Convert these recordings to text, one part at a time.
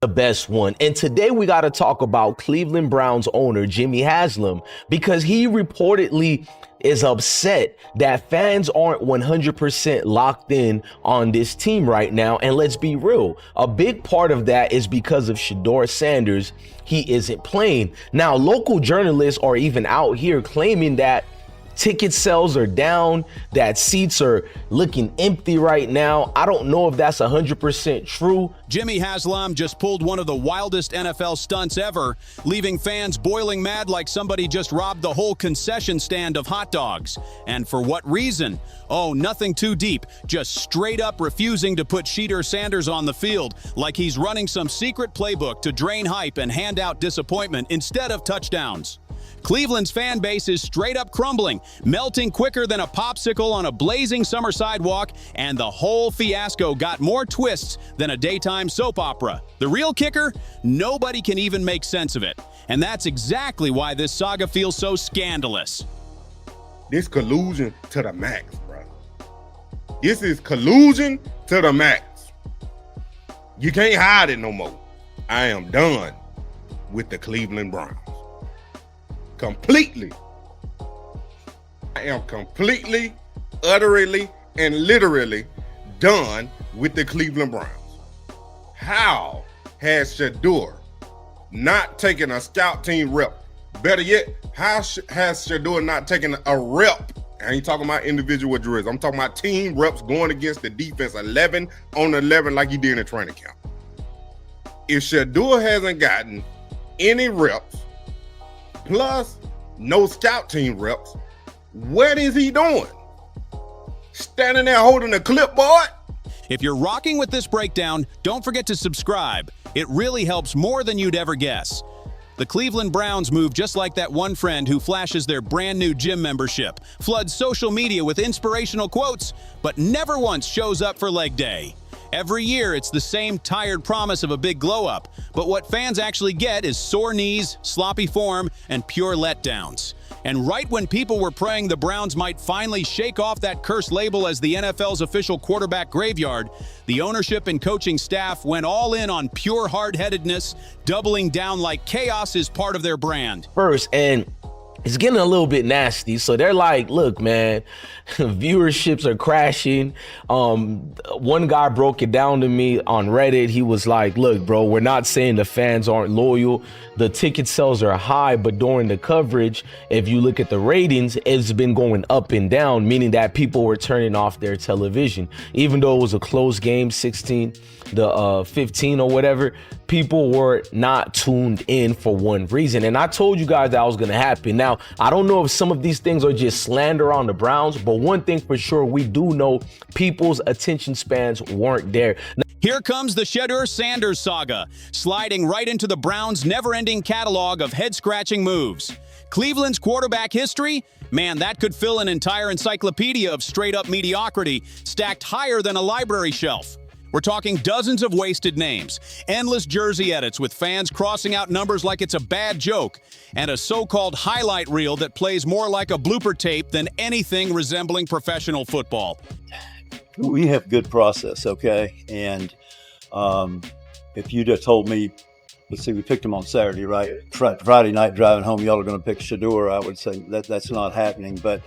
the best one. And today we got to talk about Cleveland Browns owner Jimmy Haslam, because he reportedly is upset that fans aren't 100% locked in on this team right now. And let's be real, a big part of that is because of Shedeur Sanders. He isn't playing. Now, local journalists are even out here claiming that ticket sales are down, that seats are looking empty right now. I don't know if that's 100% true. Jimmy Haslam just pulled one of the wildest NFL stunts ever, leaving fans boiling mad like somebody just robbed the whole concession stand of hot dogs. And for what reason? Oh, nothing too deep, just straight up refusing to put Shedeur Sanders on the field, like he's running some secret playbook to drain hype and hand out disappointment instead of touchdowns. Cleveland's fan base is straight up crumbling, melting quicker than a popsicle on a blazing summer sidewalk, and the whole fiasco got more twists than a daytime soap opera. The real kicker? Nobody can even make sense of it. And that's exactly why this saga feels so scandalous. This collusion to the max, bro. This is collusion to the max. You can't hide it no more. I am done with the Cleveland Browns. Completely. I am completely, utterly, and literally done with the Cleveland Browns. How has Shedeur not taken a scout team rep? Better yet, how has Shedeur not taken a rep? I ain't talking about individual drills. I'm talking about team reps going against the defense 11 on 11 like he did in training camp. If Shedeur hasn't gotten any reps, plus no scout team reps, what is he doing? Standing there holding a clipboard? If you're rocking with this breakdown, don't forget to subscribe. It really helps more than you'd ever guess. The Cleveland Browns move just like that one friend who flashes their brand new gym membership, floods social media with inspirational quotes, but never once shows up for leg day. Every year, it's the same tired promise of a big glow-up, but what fans actually get is sore knees, sloppy form, and pure letdowns. And right when people were praying the Browns might finally shake off that cursed label as the NFL's official quarterback graveyard, the ownership and coaching staff went all in on pure hard-headedness, doubling down like chaos is part of their brand. First, and it's getting a little bit nasty. So they're like, look, man, viewerships are crashing. One guy broke it down to me on Reddit. He was like, look, bro, we're not saying the fans aren't loyal. The ticket sales are high, but during the coverage, if you look at the ratings, it's been going up and down, meaning that people were turning off their television. Even though it was a close game, 15 or whatever, people were not tuned in for one reason. And I told you guys that was going to happen. Now, I don't know if some of these things are just slander on the Browns, but one thing for sure, we do know people's attention spans weren't there. Here comes the Shedeur Sanders saga, sliding right into the Browns' never-ending catalog of head-scratching moves. Cleveland's quarterback history? Man, that could fill an entire encyclopedia of straight-up mediocrity, stacked higher than a library shelf. We're talking dozens of wasted names, endless jersey edits with fans crossing out numbers like it's a bad joke, and a so-called highlight reel that plays more like a blooper tape than anything resembling professional football. We have good process, okay? And if you'd have told me, let's see, we picked him on Saturday, right? Friday night driving home, y'all are going to pick Shedeur, I would say that's not happening. But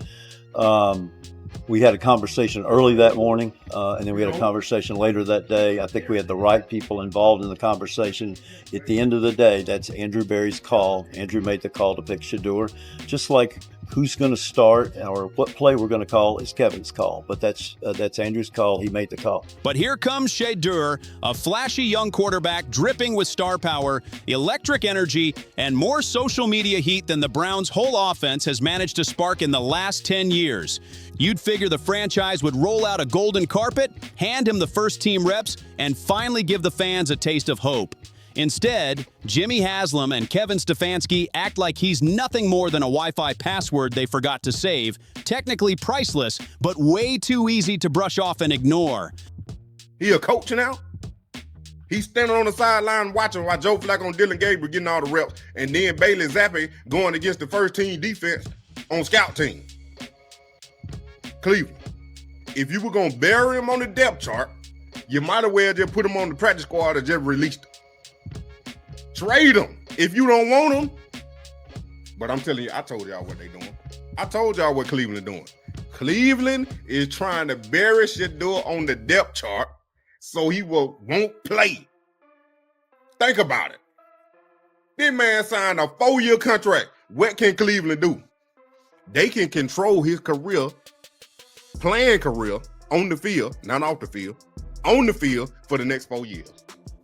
we had a conversation early that morning, and then we had a conversation later that day. I think we had the right people involved in the conversation. At the end of the day, that's Andrew Berry's call. Andrew made the call to pick Shedeur, just like who's going to start or what play we're going to call is Kevin's call. But that's Andrew's call. He made the call. But here comes Shedeur, a flashy young quarterback dripping with star power, electric energy, and more social media heat than the Browns' whole offense has managed to spark in the last 10 years. You'd figure the franchise would roll out a golden carpet, hand him the first-team reps, and finally give the fans a taste of hope. Instead, Jimmy Haslam and Kevin Stefanski act like he's nothing more than a Wi-Fi password they forgot to save, technically priceless, but way too easy to brush off and ignore. He a coach now? He's standing on the sideline watching while Joe Flacco and Dylan Gabriel getting all the reps, and then Bailey Zappi going against the first-team defense on scout team. Cleveland, if you were going to bury him on the depth chart, you might as well just put him on the practice squad or just released him. Trade them if you don't want them. But I'm telling you, I told y'all what they doing. I told y'all what Cleveland doing. Cleveland is trying to bury Shedeur on the depth chart so he won't play. Think about it. This man signed a 4-year contract. What can Cleveland do? They can control his career, playing career, on the field, not off the field, on the field for the next 4 years.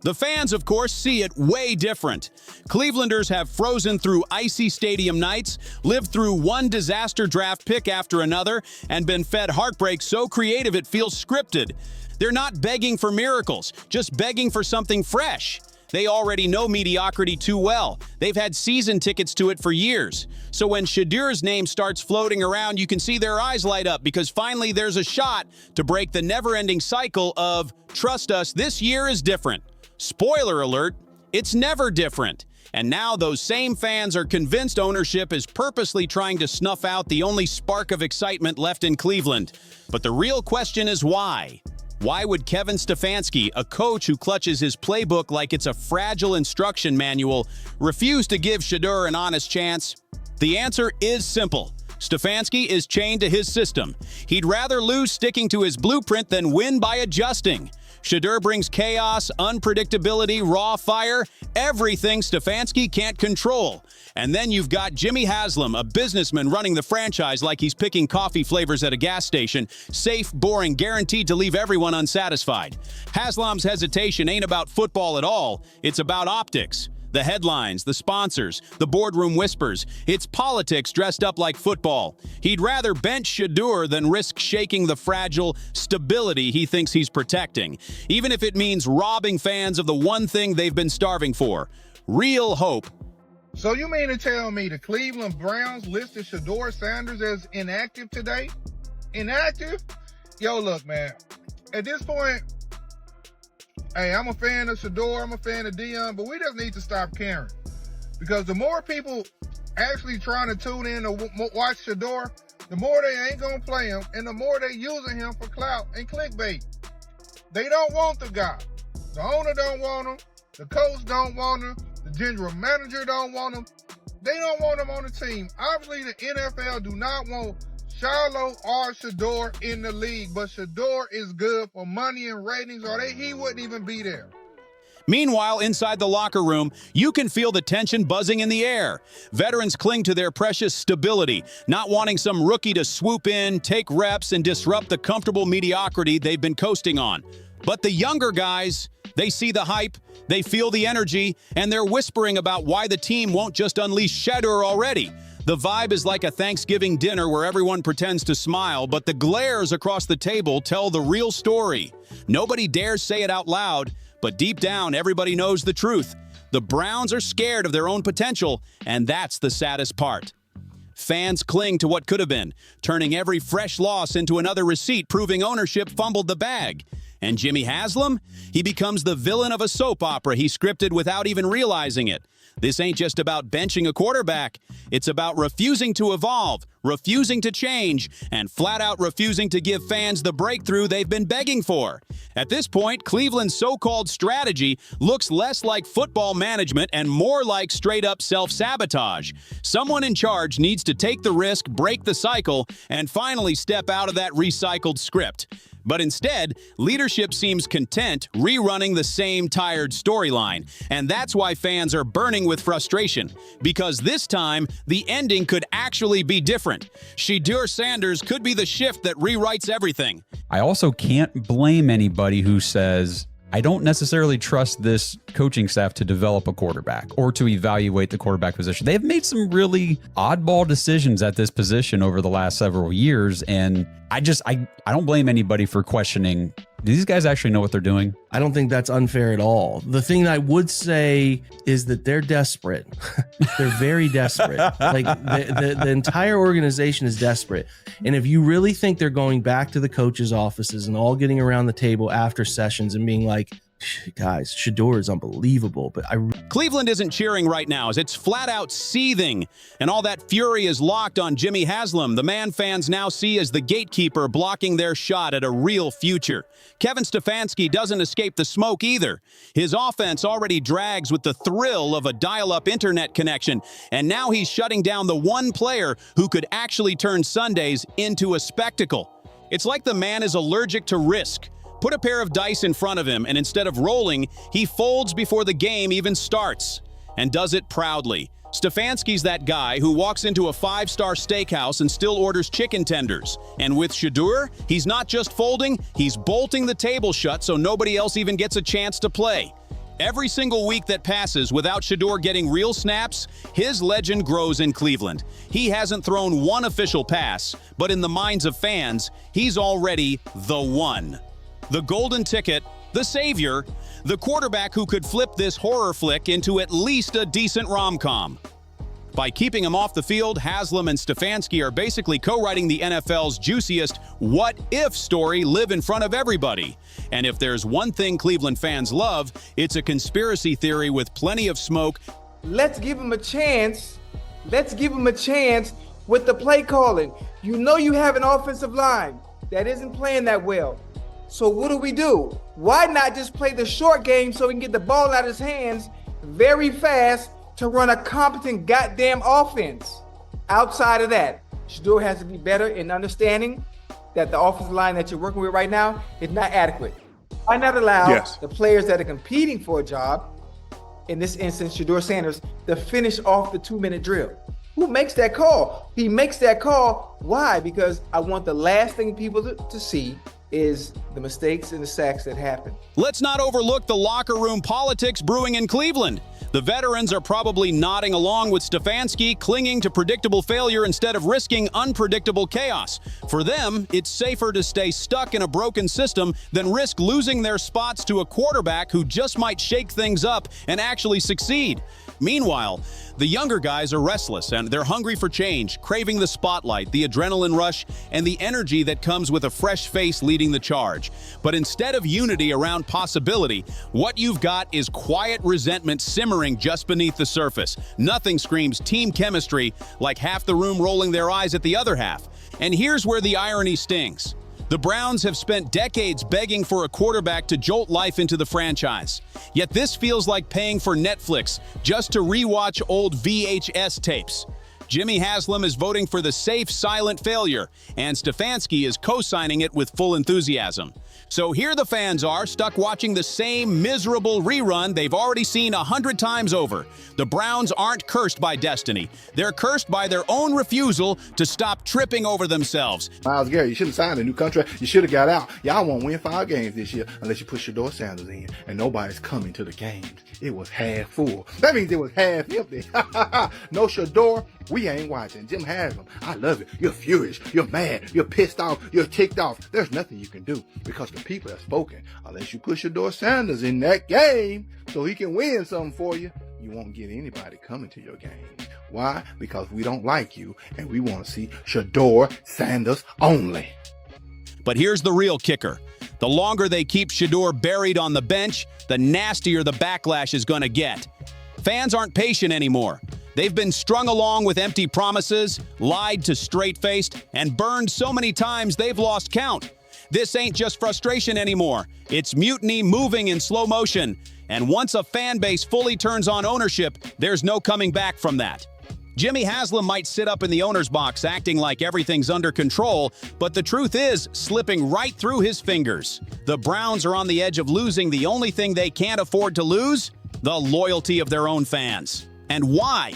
The fans, of course, see it way different. Clevelanders have frozen through icy stadium nights, lived through one disaster draft pick after another, and been fed heartbreak so creative it feels scripted. They're not begging for miracles, just begging for something fresh. They already know mediocrity too well. They've had season tickets to it for years. So when Shedeur's name starts floating around, you can see their eyes light up because finally there's a shot to break the never-ending cycle of, trust us, this year is different. Spoiler alert, it's never different. And now those same fans are convinced ownership is purposely trying to snuff out the only spark of excitement left in Cleveland. But the real question is why? Why would Kevin Stefanski, a coach who clutches his playbook like it's a fragile instruction manual, refuse to give Shedeur an honest chance? The answer is simple. Stefanski is chained to his system. He'd rather lose sticking to his blueprint than win by adjusting. Shedeur brings chaos, unpredictability, raw fire, everything Stefanski can't control. And then you've got Jimmy Haslam, a businessman running the franchise like he's picking coffee flavors at a gas station. Safe, boring, guaranteed to leave everyone unsatisfied. Haslam's hesitation ain't about football at all. It's about optics. The headlines, the sponsors, the boardroom whispers. It's politics dressed up like football. He'd rather bench Shedeur than risk shaking the fragile stability he thinks he's protecting, even if it means robbing fans of the one thing they've been starving for: real hope. So you mean to tell me the Cleveland Browns listed Shedeur Sanders as inactive today? Inactive? Yo, look, man. At this point, hey, I'm a fan of Shedeur, I'm a fan of Dion, but we just need to stop caring. Because the more people actually trying to tune in to watch Shedeur, the more they ain't going to play him, and the more they using him for clout and clickbait. They don't want the guy. The owner don't want him. The coach don't want him. The general manager don't want him. They don't want him on the team. Obviously, the NFL do not want Shiloh or Shedeur in the league, but Shedeur is good for money and ratings, or he wouldn't even be there. Meanwhile, inside the locker room, you can feel the tension buzzing in the air. Veterans cling to their precious stability, not wanting some rookie to swoop in, take reps, and disrupt the comfortable mediocrity they've been coasting on. But the younger guys, they see the hype, they feel the energy, and they're whispering about why the team won't just unleash Shedeur already. The vibe is like a Thanksgiving dinner where everyone pretends to smile, but the glares across the table tell the real story. Nobody dares say it out loud, but deep down, everybody knows the truth. The Browns are scared of their own potential, and that's the saddest part. Fans cling to what could have been, turning every fresh loss into another receipt proving ownership fumbled the bag. And Jimmy Haslam? He becomes the villain of a soap opera he scripted without even realizing it. This ain't just about benching a quarterback. It's about refusing to evolve, refusing to change, and flat out refusing to give fans the breakthrough they've been begging for. At this point, Cleveland's so-called strategy looks less like football management and more like straight-up self-sabotage. Someone in charge needs to take the risk, break the cycle, and finally step out of that recycled script. But instead, leadership seems content rerunning the same tired storyline. And that's why fans are burning with frustration. Because this time, the ending could actually be different. Shedeur Sanders could be the shift that rewrites everything. I also can't blame anybody who says, I don't necessarily trust this coaching staff to develop a quarterback or to evaluate the quarterback position. They've made some really oddball decisions at this position over the last several years, and I don't blame anybody for questioning, do these guys actually know what they're doing? I don't think that's unfair at all. The thing I would say is that they're desperate. They're very desperate. Like the entire organization is desperate. And if you really think they're going back to the coaches' offices and all getting around the table after sessions and being like, guys, Shedeur is unbelievable. But Cleveland isn't cheering right now as it's flat out seething, and all that fury is locked on Jimmy Haslam, the man fans now see as the gatekeeper blocking their shot at a real future. Kevin Stefanski doesn't escape the smoke either. His offense already drags with the thrill of a dial-up internet connection, and now he's shutting down the one player who could actually turn Sundays into a spectacle. It's like the man is allergic to risk. Put a pair of dice in front of him, and instead of rolling, he folds before the game even starts, and does it proudly. Stefanski's that guy who walks into a 5-star steakhouse and still orders chicken tenders. And with Shedeur, he's not just folding, he's bolting the table shut so nobody else even gets a chance to play. Every single week that passes without Shedeur getting real snaps, his legend grows in Cleveland. He hasn't thrown one official pass, but in the minds of fans, he's already the one. The golden ticket, the savior, the quarterback who could flip this horror flick into at least a decent rom-com. By keeping him off the field, Haslam and Stefanski are basically co-writing the NFL's juiciest what-if story live in front of everybody. And if there's one thing Cleveland fans love, it's a conspiracy theory with plenty of smoke. Let's give him a chance. Let's give him a chance with the play calling. You know you have an offensive line that isn't playing that well. So what do? Why not just play the short game so we can get the ball out of his hands very fast to run a competent goddamn offense? Outside of that, Shedeur has to be better in understanding that the offensive line that you're working with right now is not adequate. Why not allow the players that are competing for a job, in this instance, Shedeur Sanders, to finish off the 2-minute drill? Who makes that call? He makes that call. Why? Because I want the last thing people to see is the mistakes and the sacks that happen. Let's not overlook the locker room politics brewing in Cleveland. The veterans are probably nodding along with Stefanski, clinging to predictable failure instead of risking unpredictable chaos. For them, it's safer to stay stuck in a broken system than risk losing their spots to a quarterback who just might shake things up and actually succeed. Meanwhile, the younger guys are restless and they're hungry for change, craving the spotlight, the adrenaline rush, and the energy that comes with a fresh face leading the charge. But instead of unity around possibility, what you've got is quiet resentment simmering just beneath the surface. Nothing screams team chemistry like half the room rolling their eyes at the other half. And here's where the irony stings. The Browns have spent decades begging for a quarterback to jolt life into the franchise. Yet this feels like paying for Netflix just to rewatch old VHS tapes. Jimmy Haslam is voting for the safe, silent failure, and Stefanski is co-signing it with full enthusiasm. So here the fans are, stuck watching the same miserable rerun they've already seen 100 times over. The Browns aren't cursed by destiny. They're cursed by their own refusal to stop tripping over themselves. Myles Garrett, you shouldn't sign a new contract. You should have got out. Y'all won't win 5 games this year unless you put Shedeur Sanders in, and nobody's coming to the games. It was half full. That means it was half empty. No Shedeur, we ain't watching. Jim Haslam, I love it. You're furious. You're mad. You're pissed off. You're ticked off. There's nothing you can do because the people have spoken. Unless you put Shedeur Sanders in that game so he can win something for you, you won't get anybody coming to your games. Why? Because we don't like you and we want to see Shedeur Sanders only. But here's the real kicker. The longer they keep Shedeur buried on the bench, the nastier the backlash is going to get. Fans aren't patient anymore. They've been strung along with empty promises, lied to straight-faced, and burned so many times they've lost count. This ain't just frustration anymore. It's mutiny moving in slow motion. And once a fan base fully turns on ownership, there's no coming back from that. Jimmy Haslam might sit up in the owner's box acting like everything's under control, but the truth is slipping right through his fingers. The Browns are on the edge of losing the only thing they can't afford to lose: the loyalty of their own fans. And why?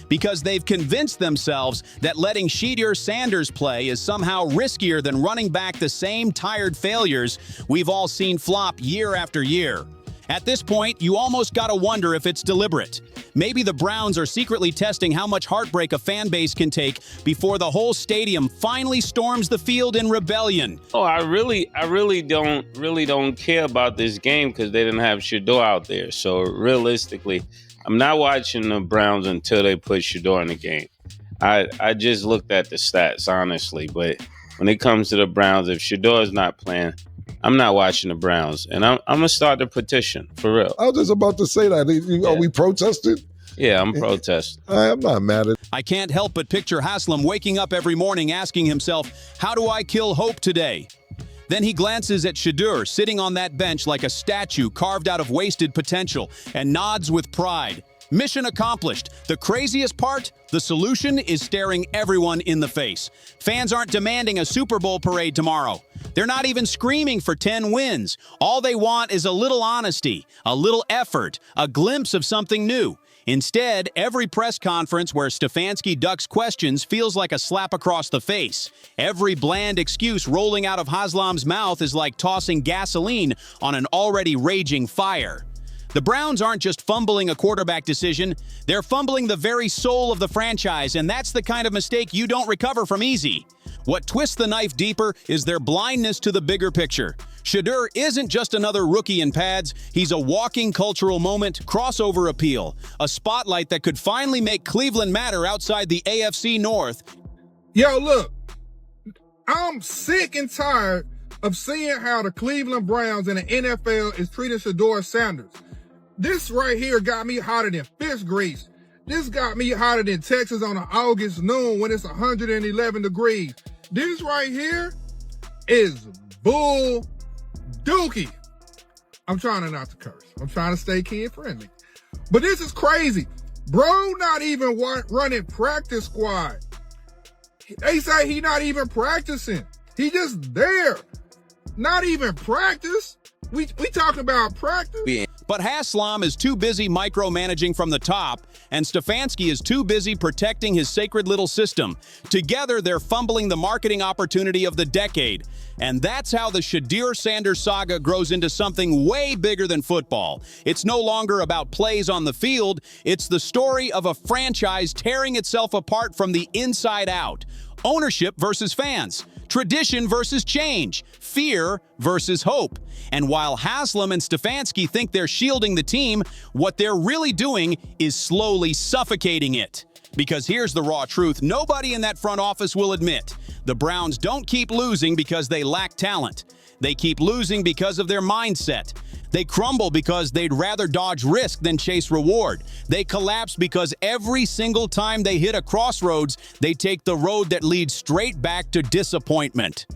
Because they've convinced themselves that letting Shedeur Sanders play is somehow riskier than running back the same tired failures we've all seen flop year after year. At this point, you almost gotta wonder if it's deliberate. Maybe the Browns are secretly testing how much heartbreak a fan base can take before the whole stadium finally storms the field in rebellion. Oh, I really don't care about this game because they didn't have Shedeur out there. So realistically, I'm not watching the Browns until they put Shedeur in the game. I just looked at the stats, honestly. But when it comes to the Browns, if Shedeur is not playing, I'm not watching the Browns, and I'm gonna start the petition for real. I was just about to say that. Are we protesting? Yeah, I'm protesting. I'm not mad at. I can't help but picture Haslam waking up every morning asking himself, how do I kill hope today? Then he glances at Shedeur sitting on that bench like a statue carved out of wasted potential and nods with pride. Mission accomplished. The craziest part? The solution is staring everyone in the face. Fans aren't demanding a Super Bowl parade tomorrow. They're not even screaming for 10 wins. All they want is a little honesty, a little effort, a glimpse of something new. Instead, every press conference where Stefanski ducks questions feels like a slap across the face. Every bland excuse rolling out of Haslam's mouth is like tossing gasoline on an already raging fire. The Browns aren't just fumbling a quarterback decision, they're fumbling the very soul of the franchise, and that's the kind of mistake you don't recover from easy. What twists the knife deeper is their blindness to the bigger picture. Shedeur isn't just another rookie in pads, he's a walking cultural moment, crossover appeal, a spotlight that could finally make Cleveland matter outside the AFC North. Yo, look, I'm sick and tired of seeing how the Cleveland Browns and the NFL is treating Shedeur Sanders. This right here got me hotter than fish grease. This got me hotter than Texas on an August noon when it's 111 degrees. This right here is bull dookie. I'm trying not to curse. I'm trying to stay kid friendly. But this is crazy. Bro not even running practice squad. They say he not even practicing. He just there. Not even practice. We talking about practice. But Haslam is too busy micromanaging from the top, and Stefanski is too busy protecting his sacred little system. Together, they're fumbling the marketing opportunity of the decade. And that's how the Shedeur Sanders saga grows into something way bigger than football. It's no longer about plays on the field, it's the story of a franchise tearing itself apart from the inside out. Ownership versus fans. Tradition versus change, fear versus hope. And while Haslam and Stefanski think they're shielding the team, what they're really doing is slowly suffocating it. Because here's the raw truth nobody in that front office will admit. The Browns don't keep losing because they lack talent. They keep losing because of their mindset. They crumble because they'd rather dodge risk than chase reward. They collapse because every single time they hit a crossroads, they take the road that leads straight back to disappointment.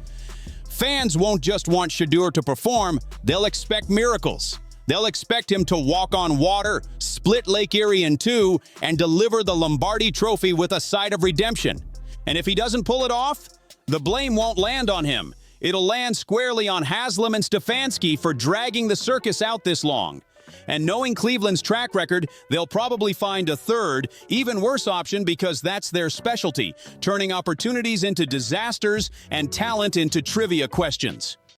Fans won't just want Shedeur to perform, they'll expect miracles. They'll expect him to walk on water, split Lake Erie in two, and deliver the Lombardi Trophy with a side of redemption. And if he doesn't pull it off, the blame won't land on him. It'll land squarely on Haslam and Stefanski for dragging the circus out this long. And knowing Cleveland's track record, they'll probably find a third, even worse option because that's their specialty, turning opportunities into disasters and talent into trivia questions.